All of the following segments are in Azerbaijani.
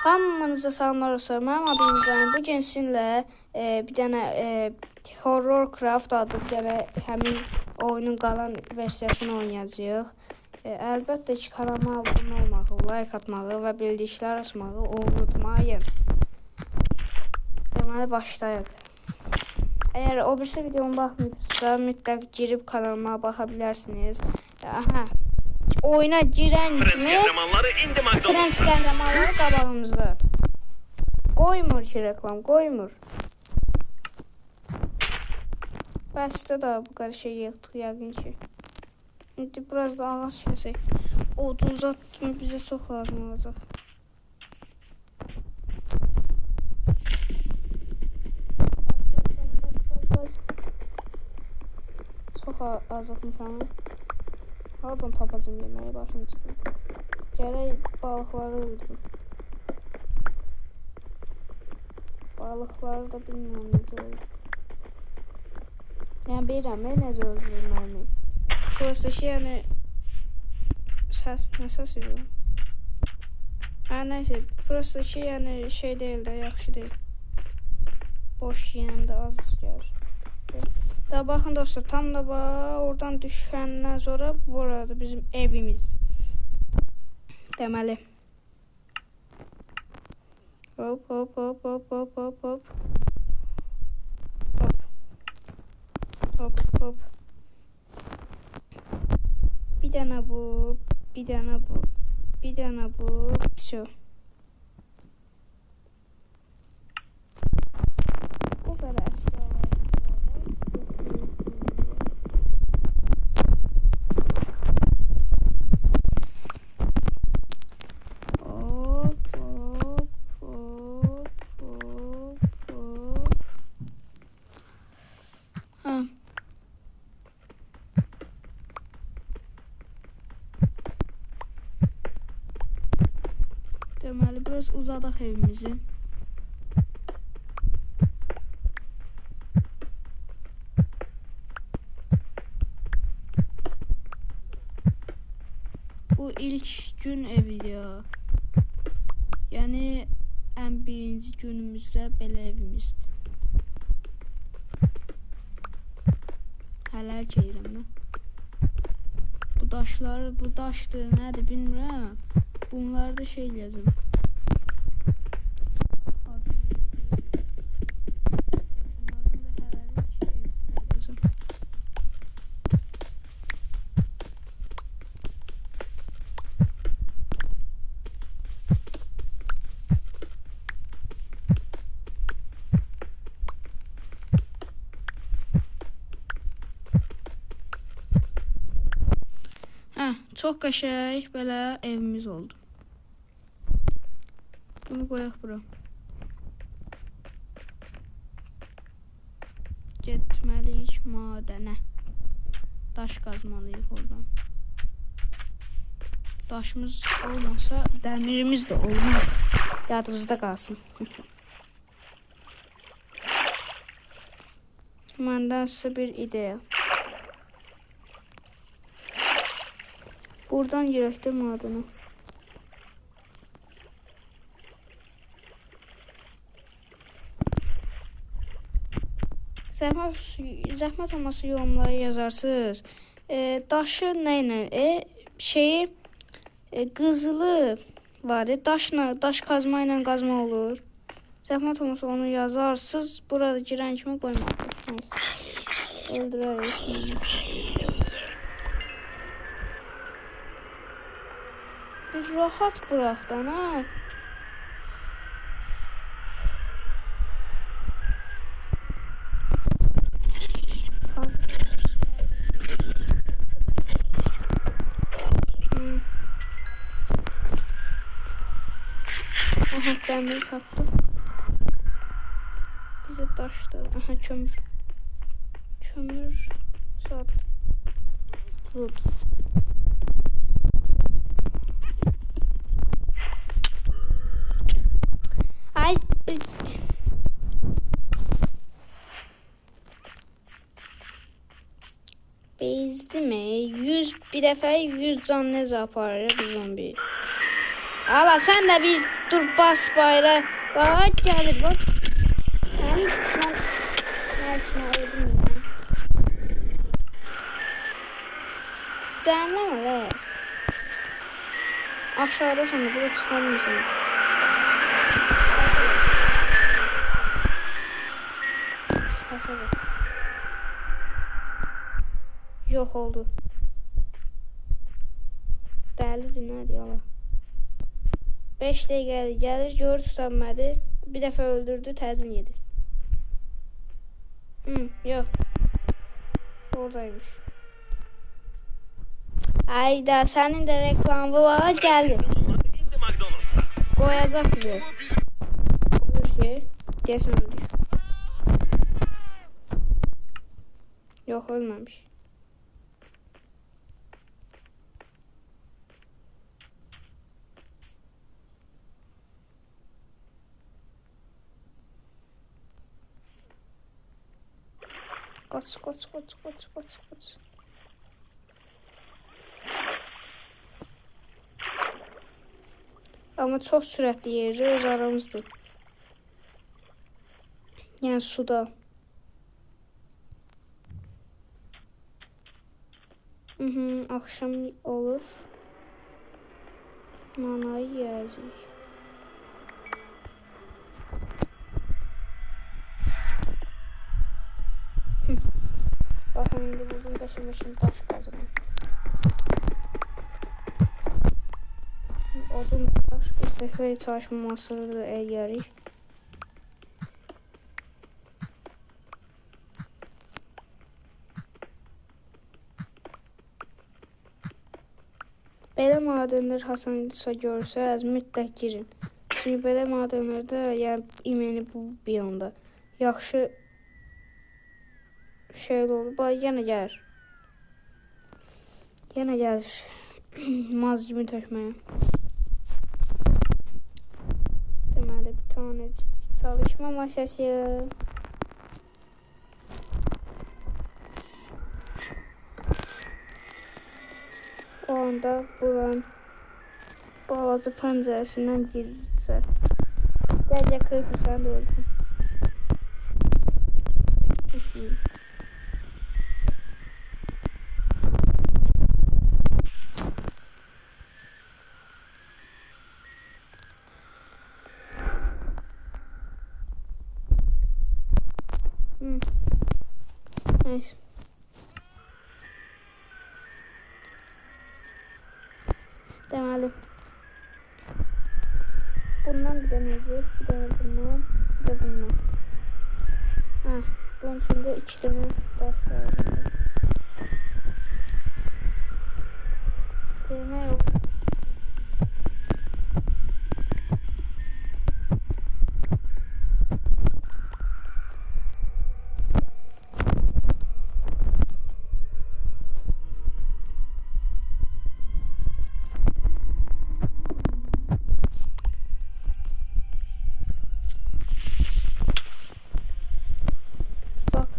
Hamınıza salamlar olsun. Mənim adım İbrahim. Bugün sizinlə bir dənə Horrorcraft adlı bir dənə həmin oyunun qalan versiyasını oynayacağıq. Əlbəttə ki, kanalıma abunə olmağı, like atmağı və bildiklər açmağı unutmayın. Deməli, başlayaq. Əgər o birisi videomu baxmıyorsa, mütləq girib kanalıma baxa bilərsiniz. Aha. Oyuna girən kimi Frans qəhrəmanları qabağımızda. Qoymur ki, reklam, qoymur. Bəsdə də bu qədər şey yıxdıq yəqin ki. İndi biraz da ağac kəsək. Odun zat bizə çox lazım olacaq. Çox azıqmışam. Hardan tapacağım yeməyi başını çıxır. Gərək balıqları öldürüm. Balıqları da bilmirəm necə öldürüm. Yəni bilirəm necə öldürülməyimi. Burası ki, yəni nə səs edir? Nəysə, burası ki, yəni şey deyil də, yaxşı deyil. Boş yeyəndə az gəlir. Da baxın dostlar, tam da oradan düşəndən sonra burada bizim evimiz. Deməli. Hop hop hop hop hop hop hop. Hop. Hop hop. Bir dənə bu, bir dənə bu, bir dənə bu, şu. Bu qədər. Deməli, biraz uzadaq evimizi. Bu ilk gün evidir ya. Yəni, ən birinci günümüzdə belə evimizdir. Hələ geyirəm də. Bu daşlar, bu daşdır, nədir bilmirəm. Bunları da şey yazım. Çox qəşəng belə evimiz oldu. Bunu qoyaq bura. Getməliyik madənə. Daş qazmalıyıq oradan. Daşımız olmasa dəmirimiz də olmaz. Yadınızda qalsın. Məndən sizə bir ideya. Buradan girək də madənə. Zəhmət olmasa yorumlara yazarsınız. Daşı nə ilə? Şeyi qızılı var. Daş qazma ilə qazma olur. Zəhmət olmasa onu yazarsınız. Burada girən kimi qoymaq. Öldürərik. Bir rahat bırakdan ha. Aha, demir tapdı. Bize taşdı. Aha, kömür. Kömür sat. Rut. Ay. Bezdi mi? 100 bir dəfə 100 can necə aparır bu zombi? Ala sen de bir dur bas bayrağı. Bak gelir bak. Sen neyse öldüm ya. Cehennem öyle. Aşağıda sonra buraya çıkamıyorsun. Sasa bak. Yok oldu. Dəlidir nədir ala. 5 dəqiqədir gəlir, görür tutanmadı. Bir dəfə öldürdü, təzin yedir. Yox. Oradaymış. Ayda sənin də reklamı var, gəldi. Qoyacaq bize. Olur ki, desin öldür. Yox, ölməmiş. Kaç. Ama çok sürətli yeri öz aramızdır. Yəni suda. Akşam olur. Nanayı yiyəcəyik. Bakın indi buradan daşımışım taş kazanım. Odun taş istəsək çalışmamasını da eləyərik. Belə madenlər hasanlıqsa görsəz mütləq girin. Çünki belə madenlərdə yəni imeni bu biyonda yaxşı şey olur. Bax yenə gəlir. Yenə gəlir. Maz kimi tökməyə. Deməli bir tane çalışma masası. O anda buranın balaca pəncərəsindən girirsə. Gecə kırpı sən də öldün. Neyse. Deməli. Bundan bir dənə yedik, bir dənə bundan, bir də bundan. Bunun içində 2 dənə daş lazımdır. Demək yox.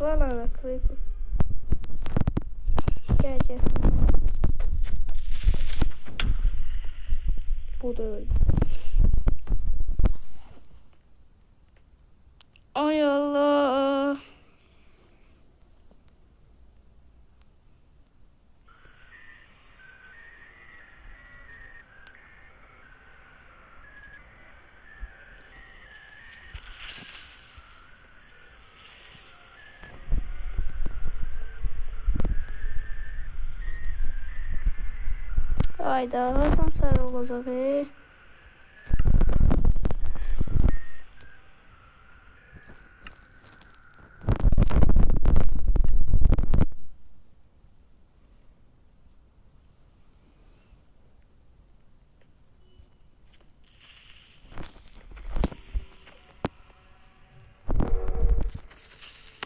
Valla creeper. Gel. Bu da öyle. Ay Allah. Hayda, Hasan sarı olacak.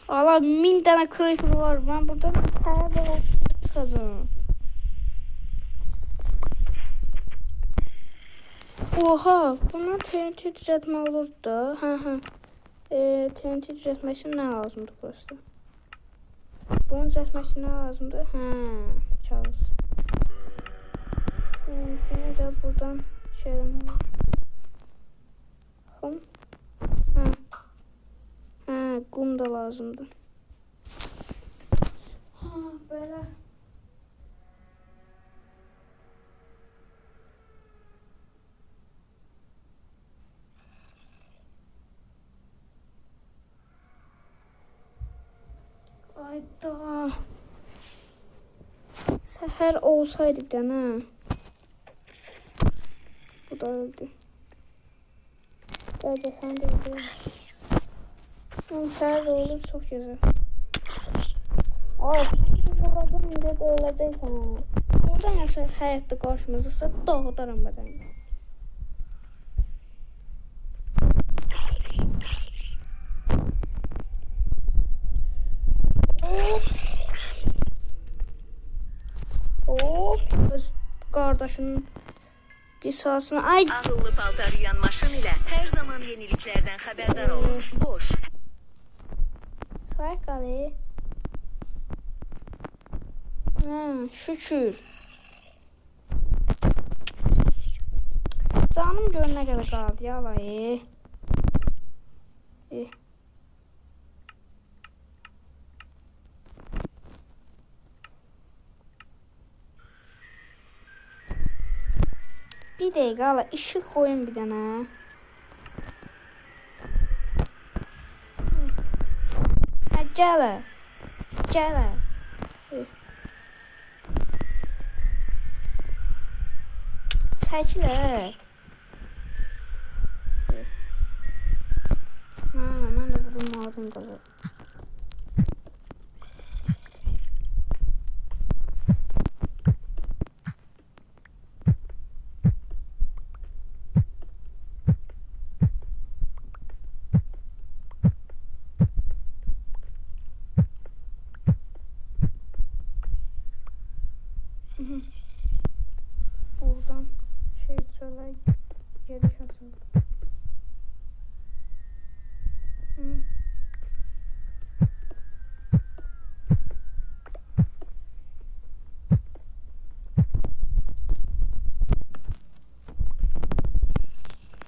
Allah 1000 tane creeper var. Ben buradan her yere çıkacağım. Oha, bundan TNT düzəltmə olur da. TNT düzəltmək üçün nə lazımdır burası? Bunun düzəltmək üçün nə lazımdır? Kağız. TNT-ni də buradan şeyden olur. Xum. Qum da lazımdır. Belə. Ayda. Səhər olsaydı da nə? Bu da öldü. Bəlkə sən də öldü. Səhər olur, çox gözəl. Buradan indi öləcəksən. Oradan yaşa həyatda qarşımızdasa dağıdaram bədəni. Öz qardaşının qisasını... Ay! Ağıllı paltar yuyan maşın ilə hər zaman yeniliklərdən xəbərdar olun. Boş. Sayıq qalı. Şükür. Canım gör nə qədər qaldı ya alayı. Bir dəqiqə ala, işıq qoyun bir dənə. Gələ. Gələ. Çəkilə. Mən də vurmadım qazı. Buradan çölə geliş açıldı.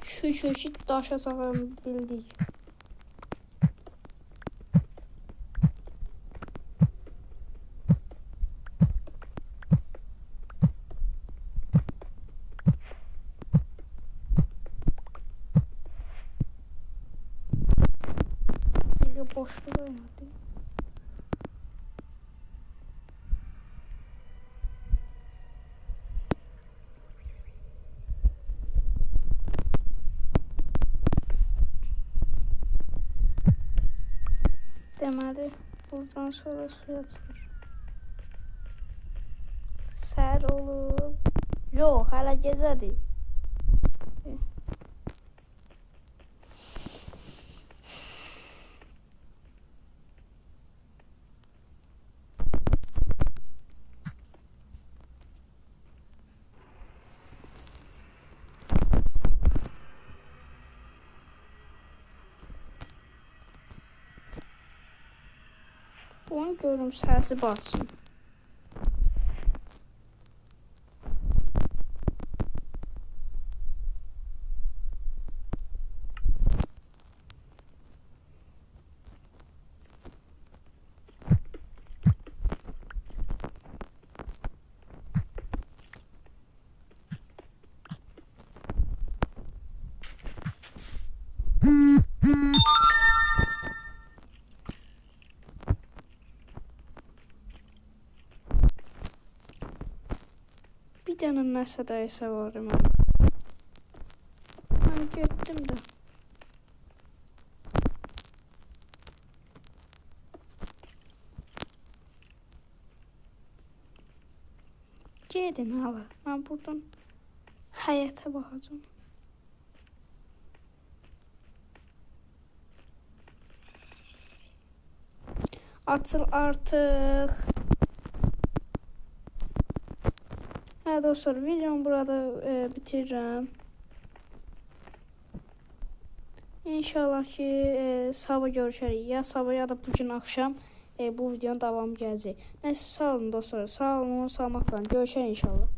Şükür ki daşa sağa bildik. Boşluq oynadı. Deməli, buradan sonra suya çıxır. Səhər olub. Yox, hələ gecədir. Bunu görüm səsi batsın. Bir dənə nəsə dəysə var mən. Mən getdim də. Gedin hala. Mən buradan həyətə baxacağım. Açıl artıq. Hə dostlar, videomu burada bitirirəm. İnşallah ki sabah görüşərik. Ya sabah ya da bugün axşam bu videonun davamı gələcək. Nəysə, sağ olun dostlar. Sağ olun, salamat qalın. Görüşərik inşallah.